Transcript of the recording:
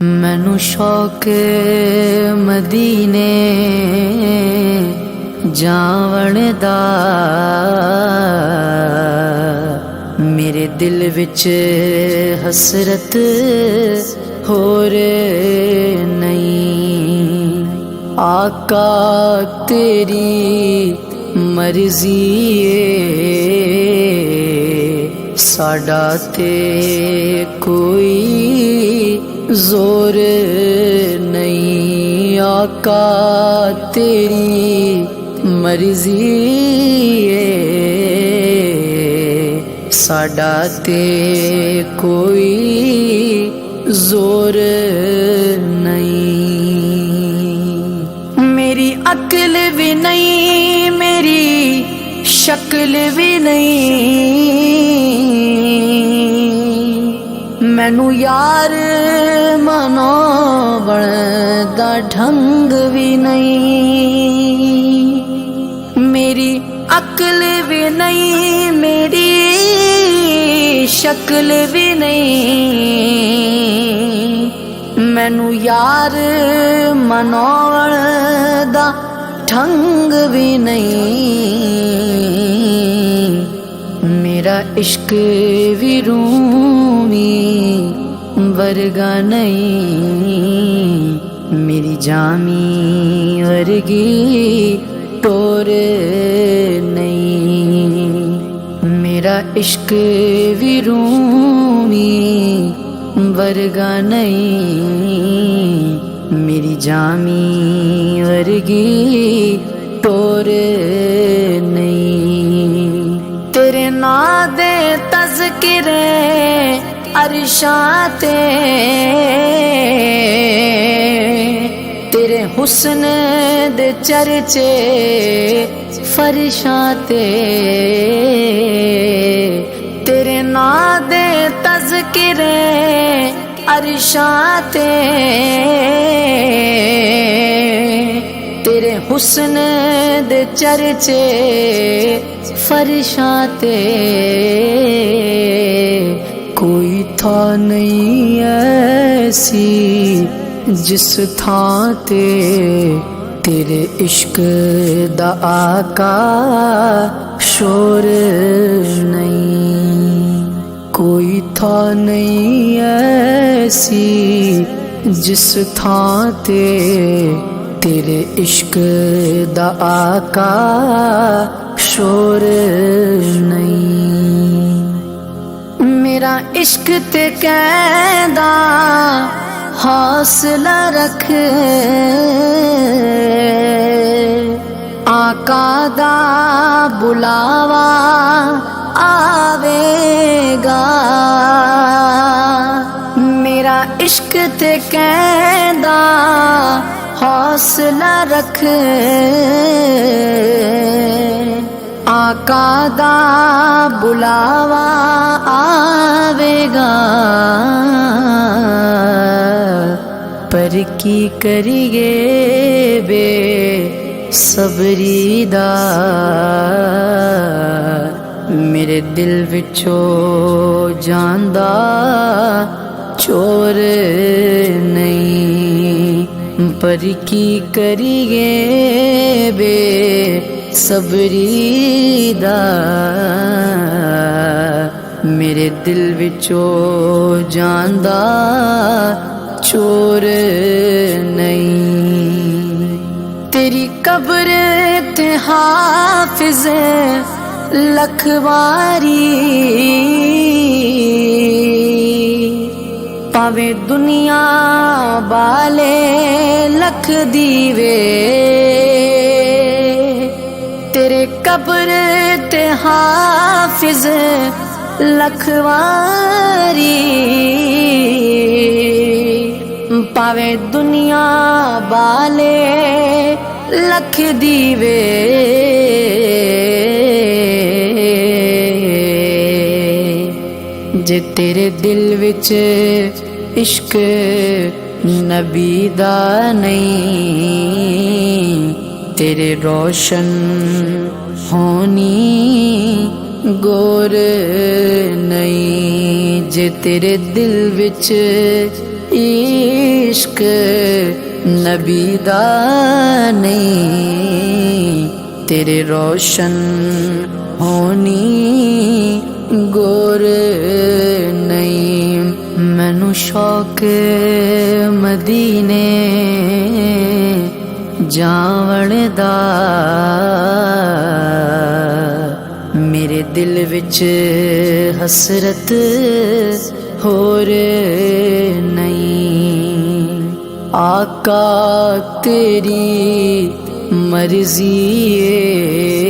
मैनू शौक मदीने जावण दा, मेरे दिल विच हसरत होर नहीं। आका तेरी मर्जी साडा ते कोई जोर नहीं। आका तेरी मर्जी साडा ते कोई जोर नहीं। मेरी अक्ल भी नहीं, मेरी शक्ल भी नहीं, मैनू यार मनावण दा ढंग भी नहीं। मेरी अक्ल भी नहीं, मेरी शक्ल भी नहीं, मैनू यार मनावण दा ढंग भी नहीं। मेरा इश्क भी रूमी वर्गा नहीं, मेरी जामी वर्गी टोर नहीं। मेरा इश्क भी रूमी वर्गा नहीं, मेरी जामी वर्गी टोर नहीं। तेरे ना दे तज़किरे अरशां ते, तेरे हुस्न दे चर्चे फरशां ते, तेरे ना दे तज़किरे अरशां ते, तेरे हुस्न दे चर्चे फरशां ते। कोई था नहीं ऐसी जिस थां ते तेरे इश्क दा आका शोर नहीं। कोई था नहीं ऐसी जिस थां ते तेरे इश्क दा आका शोर नहीं। मेरा इश्क ते कहदा हौसला रख, आका दा बुलावा आवेगा। मेरा इश्क ते कहदा हौसला रख, आका दा बुलावा आवेगा। पर की करिए बे सबरी दा, मेरे दिल विचों जांदा चोर नहीं। पर की करिए बे सबरी दा, मेरे दिल विचों जांदा चोर नहीं। तेरी कब्र ते हाफिज लखवारी, पावे दुनिया बाले लख दीवे, तेरे कब्र ते हाफिज लखवारी, पावे दुनिया बाले लख दीवे। जे तेरे दिल विच इश्क नबी दा नहीं, तेरे रोशन होनी गोर नहीं। जे तेरे दिल विच इश्क नबी दा नहीं, तेरे रोशन होनी गोर नहीं। मैनू शौक मदीने जावण दा, मेरे दिल विच हसरत होर नहीं। आका तेरी मर्जी है,